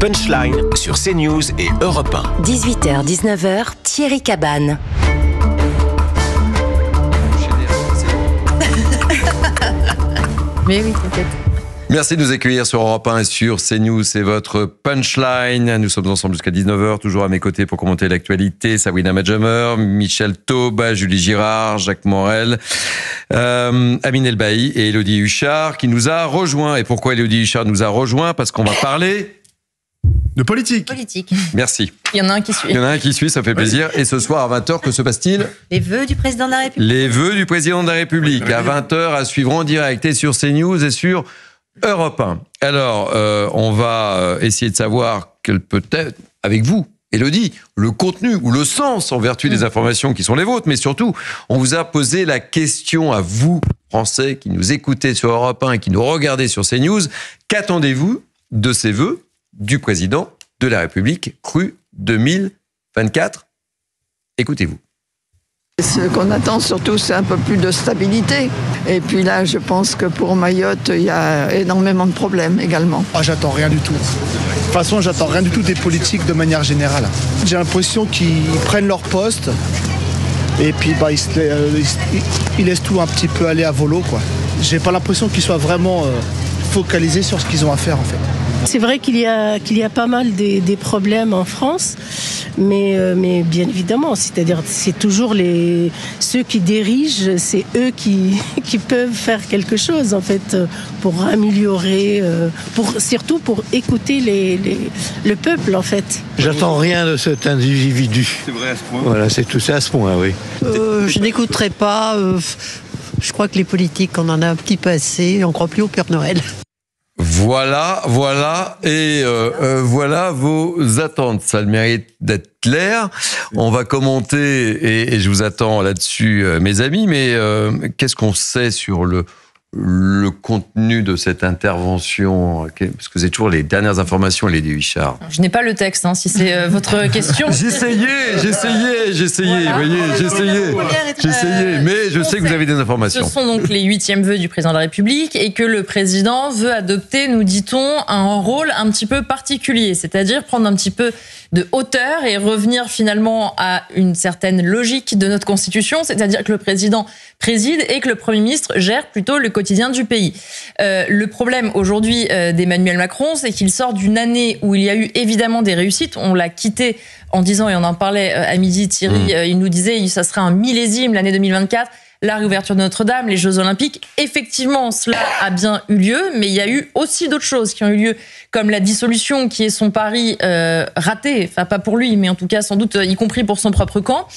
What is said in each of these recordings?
Punchline sur CNews et Europe 1. 18h-19h, Thierry Cabane. Mais oui, t'inquiète. Merci de nous accueillir sur Europe 1 et sur CNews. C'est votre Punchline. Nous sommes ensemble jusqu'à 19h, toujours à mes côtés pour commenter l'actualité. Sabrina Madjamer, Michel Taube, Julie Girard, Jacques Morel, Amine Elbaï et Élodie Huchard qui nous a rejoint. Et pourquoi Élodie Huchard nous a rejoint? Parce qu'on va parler de politique. Merci. Il y en a un qui suit. Il y en a un qui suit, ça fait plaisir. Et ce soir à 20h, que se passe-t-il? Les vœux du président de la République. Les vœux du président de la République. À 20h, à suivre en direct et sur CNews et sur Europe 1. Alors, on va essayer de savoir quel peut être, avec vous, Élodie, le contenu ou le sens en vertu des informations qui sont les vôtres. Mais surtout, on vous a posé la question à vous, Français, qui nous écoutez sur Europe 1 et qui nous regardez sur CNews. Qu'attendez-vous de ces vœux du président de la République cru 2024? Écoutez-vous. Ce qu'on attend surtout, c'est un peu plus de stabilité. Et puis là, je pense que pour Mayotte, il y a énormément de problèmes également. J'attends rien du tout. De toute façon, j'attends rien du tout des politiques de manière générale. J'ai l'impression qu'ils prennent leur poste et puis ils laissent tout un petit peu aller à volo, quoi. J'ai pas l'impression qu'ils soient vraiment focalisés sur ce qu'ils ont à faire, en fait. C'est vrai qu'il y a pas mal des problèmes en France, mais bien évidemment, c'est-à-dire c'est toujours ceux qui dirigent, c'est eux qui peuvent faire quelque chose en fait pour améliorer, surtout pour écouter le peuple en fait. J'attends rien de cet individu. C'est vrai à ce point. Voilà, c'est tout ça à ce point, oui. Je n'écouterai pas. Je crois que les politiques, on en a un petit peu assez. On ne croit plus au Père Noël. Voilà, et voilà vos attentes. Ça a le mérite d'être clair. On va commenter, et je vous attends là-dessus, mes amis, mais qu'est-ce qu'on sait sur le contenu de cette intervention? Parce que c'est toujours les dernières informations, Élodie Huchard. Je n'ai pas le texte, si c'est votre question. J'essayais, voilà. Vous voyez, j'essayais, mais je sais que vous avez des informations. Ce sont donc les 8e vœux du président de la République et que le président veut adopter, nous dit-on, un rôle un petit peu particulier, c'est-à-dire prendre un petit peu de hauteur et revenir finalement à une certaine logique de notre Constitution, c'est-à-dire que le président préside et que le Premier ministre gère plutôt le quotidien du pays. Le problème aujourd'hui d'Emmanuel Macron, c'est qu'il sort d'une année où il y a eu évidemment des réussites. On l'a quitté en disant, et on en parlait à midi, Thierry, il nous disait que ça serait un millésime, l'année 2024, la réouverture de Notre-Dame, les Jeux Olympiques. Effectivement, cela a bien eu lieu, mais il y a eu aussi d'autres choses qui ont eu lieu, comme la dissolution, qui est son pari raté, enfin pas pour lui, mais en tout cas sans doute y compris pour son propre camp.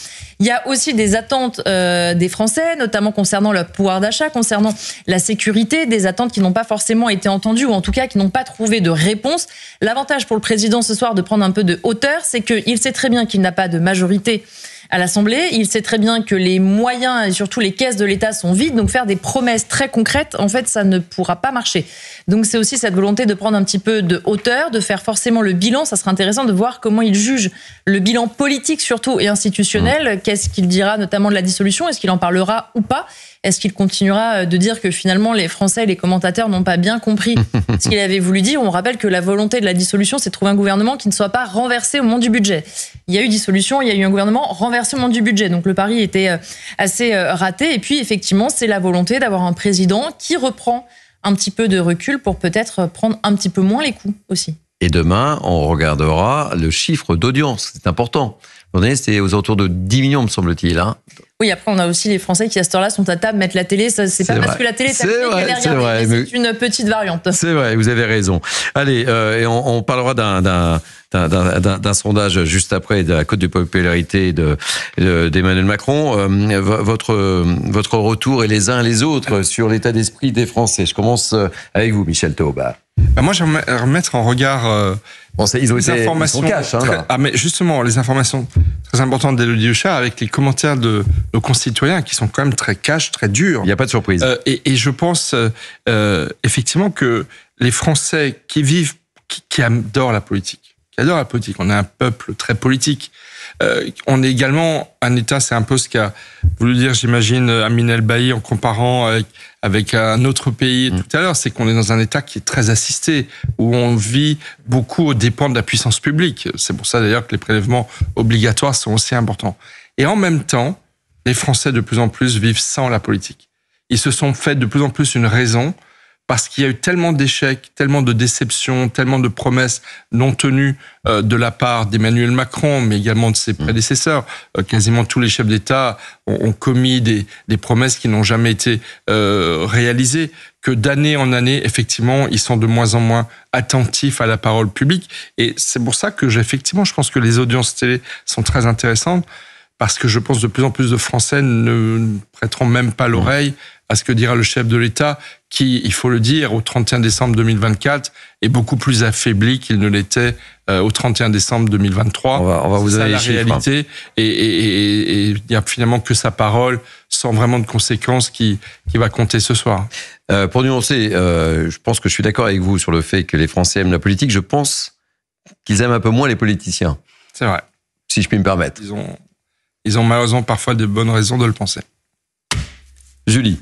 Il y a aussi des attentes des Français, notamment concernant le pouvoir d'achat, concernant la sécurité, des attentes qui n'ont pas forcément été entendues, ou en tout cas qui n'ont pas trouvé de réponse. L'avantage pour le président ce soir de prendre un peu de hauteur, c'est qu'il sait très bien qu'il n'a pas de majorité à l'Assemblée. Il sait très bien que les moyens et surtout les caisses de l'État sont vides. Donc faire des promesses très concrètes, en fait, ça ne pourra pas marcher. Donc c'est aussi cette volonté de prendre un petit peu de hauteur, de faire forcément le bilan. Ça sera intéressant de voir comment il juge le bilan politique surtout et institutionnel. Qu'est-ce qu'il dira notamment de la dissolution? Est-ce qu'il en parlera ou pas? Est-ce qu'il continuera de dire que finalement les Français et les commentateurs n'ont pas bien compris ce qu'il avait voulu dire? On rappelle que la volonté de la dissolution, c'est de trouver un gouvernement qui ne soit pas renversé au moment du budget. Il y a eu dissolution, il y a eu un gouvernement renversé au moment du budget. Donc le pari était assez raté. Et puis effectivement, c'est la volonté d'avoir un président qui reprend un petit peu de recul pour peut-être prendre un petit peu moins les coups aussi. Et demain, on regardera le chiffre d'audience. C'est important. C'est aux alentours de 10 millions, me semble-t-il. Oui, après, on a aussi les Français qui, à cette heure-là, sont à table, mettent la télé. Ça, c'est pas parce que la télé est terminée qu'elle est regardée, mais c'est une petite variante. C'est vrai, vous avez raison. Allez, et on parlera d'un sondage juste après, de la cote de popularité d'Emmanuel Macron. Votre retour et les uns et les autres sur l'état d'esprit des Français. Je commence avec vous, Michel Taube. Moi, j'aimerais remettre en regard les informations. Mais justement, les informations très importantes d'Élodie Huchard avec les commentaires de nos concitoyens qui sont quand même très cash, très durs. Il n'y a pas de surprise. Et je pense effectivement que les Français qui adorent la politique, qui adore la politique. On est un peuple très politique. On est également un État, c'est un peu ce qu'a voulu dire, j'imagine, Amin El-Bailly en comparant avec un autre pays tout à l'heure, c'est qu'on est dans un État qui est très assisté, où on vit beaucoup aux dépens de la puissance publique. C'est pour ça d'ailleurs que les prélèvements obligatoires sont aussi importants. Et en même temps, les Français de plus en plus vivent sans la politique. Ils se sont fait de plus en plus une raison, parce qu'il y a eu tellement d'échecs, tellement de déceptions, tellement de promesses non tenues de la part d'Emmanuel Macron, mais également de ses prédécesseurs. Quasiment tous les chefs d'État ont commis des promesses qui n'ont jamais été réalisées, que d'année en année, effectivement, ils sont de moins en moins attentifs à la parole publique. Et c'est pour ça que effectivement, je pense que les audiences télé sont très intéressantes, parce que je pense que de plus en plus de Français ne prêteront même pas l'oreille à ce que dira le chef de l'État, qui, il faut le dire, au 31 décembre 2024, est beaucoup plus affaibli qu'il ne l'était au 31 décembre 2023. On va vous donner la réalité. Et il n'y a finalement que sa parole, sans vraiment de conséquences, qui va compter ce soir. Pour nuancer, je pense que je suis d'accord avec vous sur le fait que les Français aiment la politique. Je pense qu'ils aiment un peu moins les politiciens. C'est vrai. Si je puis me permettre. Ils ont malheureusement parfois de bonnes raisons de le penser. Julie.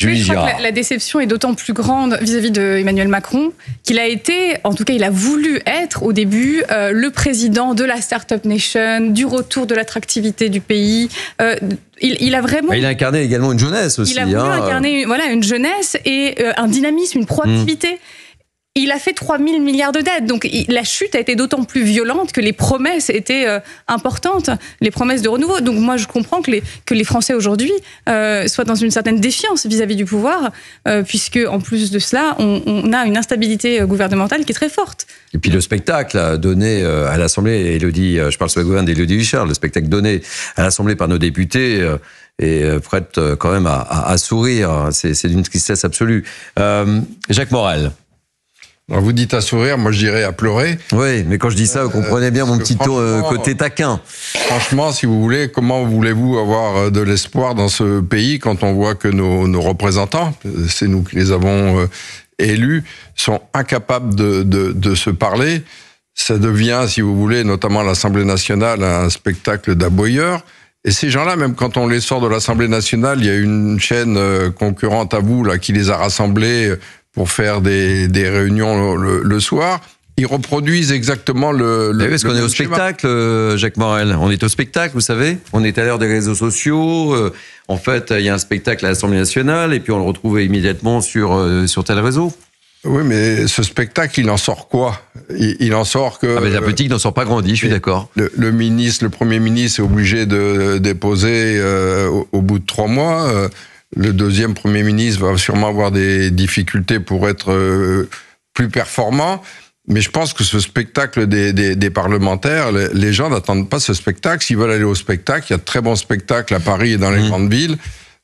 Oui, je crois que la déception est d'autant plus grande vis-à-vis d'Emmanuel Macron qu'il a été, en tout cas il a voulu être au début le président de la Startup Nation, du retour de l'attractivité du pays. Il a vraiment... Il a incarné également une jeunesse aussi. Il a voulu incarner une jeunesse et un dynamisme, une proactivité. Il a fait 3 000 milliards de dettes. Donc, la chute a été d'autant plus violente que les promesses étaient importantes, les promesses de renouveau. Donc, moi, je comprends que les Français aujourd'hui soient dans une certaine défiance vis-à-vis du pouvoir, puisque, en plus de cela, on a une instabilité gouvernementale qui est très forte. Et puis, le spectacle donné à l'Assemblée, je parle sous la gouverne d'Élodie Huchard, le spectacle donné à l'Assemblée par nos députés est prête quand même à sourire. C'est d'une tristesse absolue. Jacques Morel. Alors vous dites à sourire, moi je dirais à pleurer. Oui, mais quand je dis ça, vous comprenez bien mon petit côté taquin. Franchement, si vous voulez, comment voulez-vous avoir de l'espoir dans ce pays quand on voit que nos représentants, c'est nous qui les avons élus, sont incapables de se parler? Ça devient, si vous voulez, notamment à l'Assemblée nationale, un spectacle d'aboyeurs. Et ces gens-là, même quand on les sort de l'Assemblée nationale, il y a une chaîne concurrente à vous là qui les a rassemblés pour faire des réunions le soir, ils reproduisent exactement le parce qu'on est au spectacle, Jacques Morel. On est au spectacle, vous savez. On est à l'heure des réseaux sociaux. En fait, il y a un spectacle à l'Assemblée nationale et puis on le retrouve immédiatement sur tel réseau. Oui, mais ce spectacle, il en sort quoi? Il en sort que... mais la politique n'en sort pas grandi, je suis d'accord. Le Premier ministre est obligé de déposer au bout de 3 mois... Le deuxième Premier ministre va sûrement avoir des difficultés pour être plus performant. Mais je pense que ce spectacle des parlementaires, les gens n'attendent pas ce spectacle. S'ils veulent aller au spectacle, il y a de très bons spectacles à Paris et dans les grandes villes.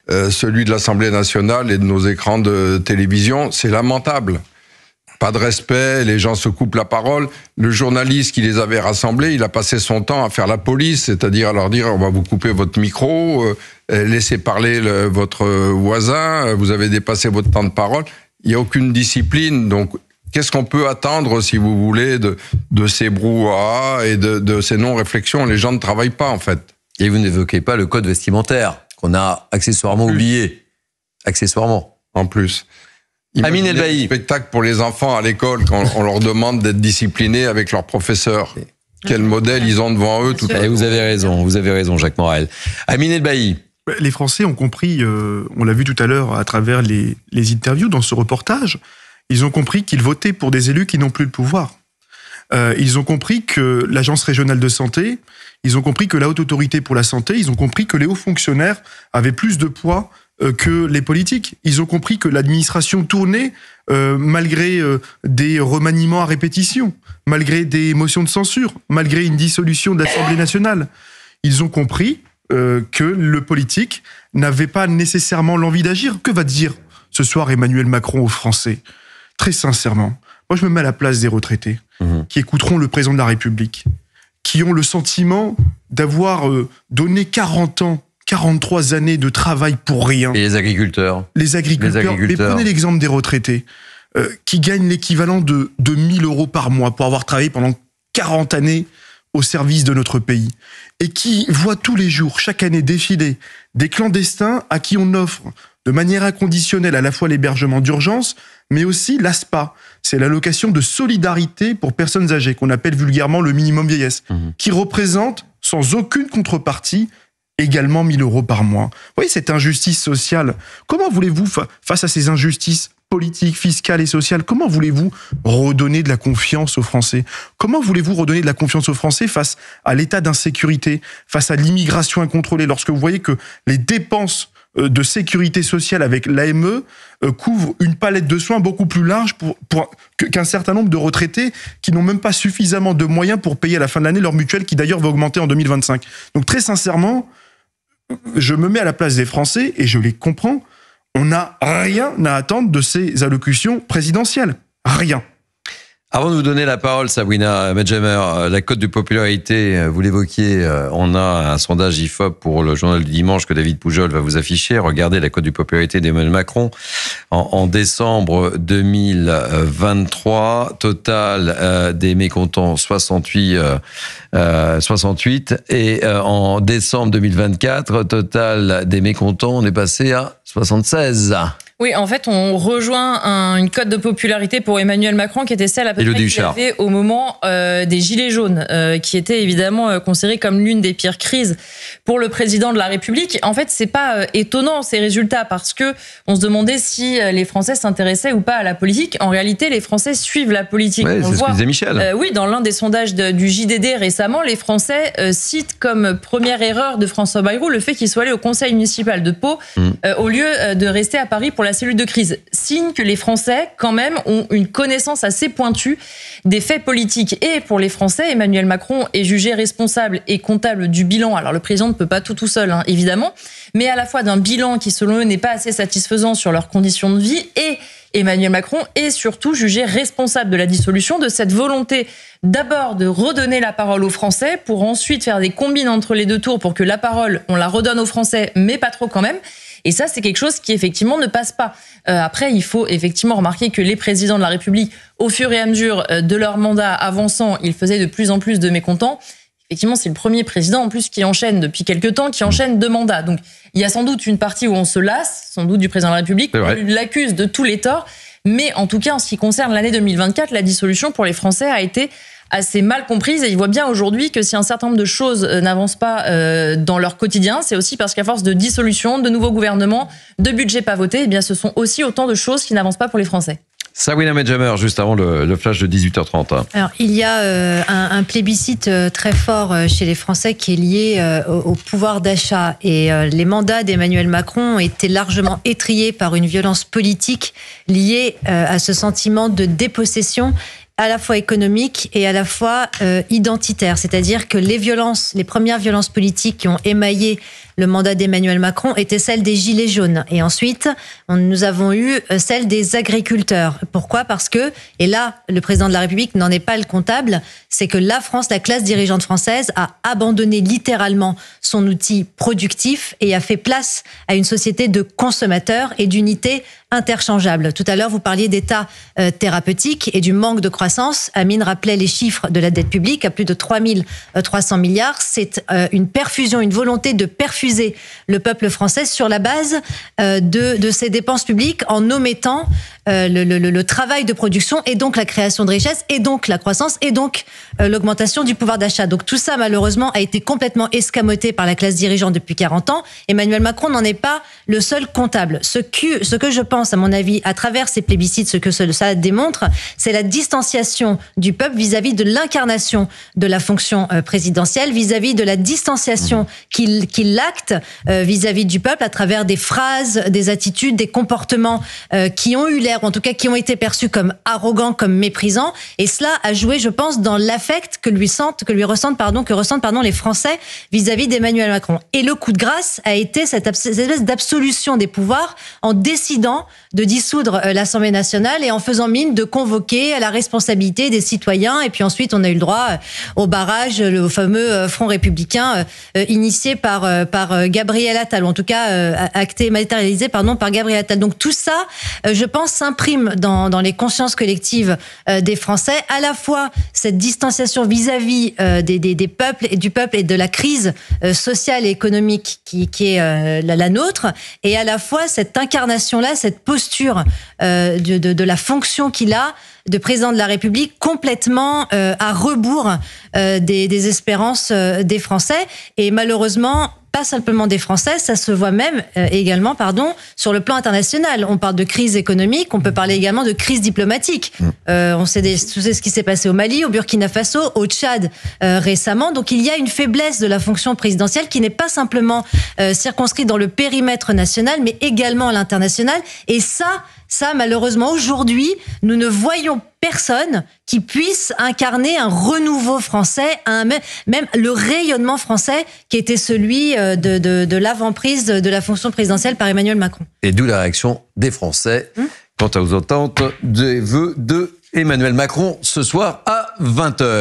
Celui de l'Assemblée nationale et de nos écrans de télévision, c'est lamentable. Pas de respect, les gens se coupent la parole. Le journaliste qui les avait rassemblés, il a passé son temps à faire la police, c'est-à-dire à leur dire on va vous couper votre micro, laissez parler votre voisin, vous avez dépassé votre temps de parole. Il n'y a aucune discipline, donc qu'est-ce qu'on peut attendre, si vous voulez, de ces brouhahas et de ces non-réflexions? Les gens ne travaillent pas, en fait. Et vous n'évoquez pas le code vestimentaire, qu'on a accessoirement oublié. Accessoirement. En plus. Amin El-Bailly. Spectacle pour les enfants à l'école quand on leur demande d'être disciplinés avec leurs professeurs. Quel modèle ils ont devant eux tout à l'heure. Vous avez raison, Jacques Morel. Amin El-Bailly. Les Français ont compris, on l'a vu tout à l'heure à travers les interviews dans ce reportage, ils ont compris qu'ils votaient pour des élus qui n'ont plus le pouvoir. Ils ont compris que l'Agence régionale de santé, ils ont compris que la Haute Autorité pour la santé, ils ont compris que les hauts fonctionnaires avaient plus de poids que les politiques. Ils ont compris que l'administration tournait malgré des remaniements à répétition, malgré des motions de censure, malgré une dissolution de l'Assemblée nationale. Ils ont compris que le politique n'avait pas nécessairement l'envie d'agir. Que va dire ce soir Emmanuel Macron aux Français? Très sincèrement, moi je me mets à la place des retraités qui écouteront le président de la République, qui ont le sentiment d'avoir donné 40 ans, 43 années de travail pour rien. Et les agriculteurs. Les agriculteurs. Mais prenez l'exemple des retraités qui gagnent l'équivalent de 1 000 € par mois pour avoir travaillé pendant 40 années au service de notre pays et qui voit tous les jours, chaque année, défiler des clandestins à qui on offre de manière inconditionnelle à la fois l'hébergement d'urgence, mais aussi l'ASPA. C'est l'allocation de solidarité pour personnes âgées, qu'on appelle vulgairement le minimum vieillesse, qui représente, sans aucune contrepartie, également 1 000 € par mois. Vous voyez cette injustice sociale. Comment voulez-vous, face à ces injustices politiques, fiscales et sociales, comment voulez-vous redonner de la confiance aux Français ? Comment voulez-vous redonner de la confiance aux Français face à l'état d'insécurité, face à l'immigration incontrôlée, lorsque vous voyez que les dépenses de sécurité sociale avec l'AME couvrent une palette de soins beaucoup plus large qu'un certain nombre de retraités qui n'ont même pas suffisamment de moyens pour payer à la fin de l'année leur mutuelle, qui d'ailleurs va augmenter en 2025. Donc très sincèrement, je me mets à la place des Français et je les comprends. On n'a rien à attendre de ces allocutions présidentielles. Rien. Avant de vous donner la parole, Sabrina Medjemer, la cote de popularité, vous l'évoquiez, on a un sondage IFOP pour le journal du dimanche que David Poujol va vous afficher. Regardez la cote de popularité d'Emmanuel Macron en décembre 2023. Total des mécontents 68 et en décembre 2024, total des mécontents, on est passé à 76. Oui, en fait, on rejoint une cote de popularité pour Emmanuel Macron qui était celle à peu près qu'il avait au moment des Gilets jaunes, qui était évidemment considérée comme l'une des pires crises pour le président de la République. En fait, c'est pas étonnant ces résultats parce que on se demandait si les Français s'intéressaient ou pas à la politique. En réalité, les Français suivent la politique. Ouais, c'est ce que disait Michel. Oui, dans l'un des sondages du JDD récemment, les Français citent comme première erreur de François Bayrou le fait qu'il soit allé au conseil municipal de Pau au lieu de rester à Paris pour la cellule de crise. Signe que les Français, quand même, ont une connaissance assez pointue des faits politiques. Et pour les Français, Emmanuel Macron est jugé responsable et comptable du bilan. Alors, le président ne peut pas tout seul, hein, évidemment, mais à la fois d'un bilan qui, selon eux, n'est pas assez satisfaisant sur leurs conditions de vie, et Emmanuel Macron est surtout jugé responsable de la dissolution, de cette volonté d'abord de redonner la parole aux Français pour ensuite faire des combines entre les deux tours pour que la parole, on la redonne aux Français, mais pas trop quand même. Et ça, c'est quelque chose qui, effectivement, ne passe pas. Après, il faut effectivement remarquer que les présidents de la République, au fur et à mesure de leur mandat avançant, ils faisaient de plus en plus de mécontents. Effectivement, c'est le premier président, en plus, qui enchaîne depuis quelques temps, qui enchaîne 2 mandats. Donc, il y a sans doute une partie où on se lasse, sans doute du président de la République, on l'accuse de tous les torts. Mais en tout cas, en ce qui concerne l'année 2024, la dissolution pour les Français a été assez mal comprise, et ils voient bien aujourd'hui que si un certain nombre de choses n'avancent pas dans leur quotidien, c'est aussi parce qu'à force de dissolution, de nouveaux gouvernements, de budgets pas votés, eh bien ce sont aussi autant de choses qui n'avancent pas pour les Français. Sabrina Medjemer, juste avant le flash de 18h30. Alors, il y a un plébiscite très fort chez les Français qui est lié au pouvoir d'achat. Et les mandats d'Emmanuel Macron ont été largement étrillés par une violence politique liée à ce sentiment de dépossession, à la fois économique et à la fois identitaire. C'est-à-dire que les premières violences politiques qui ont émaillé le mandat d'Emmanuel Macron étaient celles des Gilets jaunes. Et ensuite, nous avons eu celle des agriculteurs. Pourquoi ? Parce que, et là, le président de la République n'en est pas le comptable, c'est que la France, la classe dirigeante française, a abandonné littéralement son outil productif et a fait place à une société de consommateurs et d'unités interchangeables. Tout à l'heure, vous parliez d'état thérapeutique et du manque de croissance. Amine rappelait les chiffres de la dette publique à plus de 3 300 milliards. C'est une perfusion, une volonté de perfuser le peuple français sur la base de ses dépenses publiques en omettant le travail de production et donc la création de richesses et donc la croissance et donc l'augmentation du pouvoir d'achat. Donc tout ça, malheureusement, a été complètement escamoté par la classe dirigeante depuis 40 ans. Emmanuel Macron n'en est pas le seul comptable. Ce que je pense, à mon avis, à travers ces plébiscites, ce que ça démontre, c'est la distanciation du peuple vis-à-vis de l'incarnation de la fonction présidentielle, vis-à-vis de la distanciation qu'il acte vis-à-vis du peuple à travers des phrases, des attitudes, des comportements qui ont eu l'air, ou en tout cas qui ont été perçus comme arrogants, comme méprisants. Et cela a joué, je pense, dans l'affect que ressentent les Français vis-à-vis d'Emmanuel Macron. Et le coup de grâce a été cette espèce d'absolution des pouvoirs en décidant de dissoudre l'Assemblée nationale et en faisant mine de convoquer à la responsabilité des citoyens. Et puis ensuite, on a eu le droit au barrage, au fameux Front républicain initié par par Gabriel Attal, ou en tout cas acté, matérialisé par Gabriel Attal. Donc tout ça, je pense, s'imprime dans les consciences collectives des Français, à la fois cette distanciation vis-à-vis des peuples et du peuple et de la crise sociale et économique qui est la nôtre, et à la fois cette incarnation-là, cette posture de la fonction qu'il a de président de la République complètement à rebours des espérances des Français, et malheureusement pas simplement des Français, ça se voit même également, sur le plan international. On parle de crise économique, on peut parler également de crise diplomatique. On sait ce qui s'est passé au Mali, au Burkina Faso, au Tchad récemment. Donc il y a une faiblesse de la fonction présidentielle qui n'est pas simplement circonscrite dans le périmètre national, mais également à l'international. Et ça, malheureusement, aujourd'hui, nous ne voyons personne qui puisse incarner un renouveau français, même le rayonnement français qui était celui de l'avant-prise de la fonction présidentielle par Emmanuel Macron. Et d'où la réaction des Français quant aux attentes des vœux de Emmanuel Macron ce soir à 20h.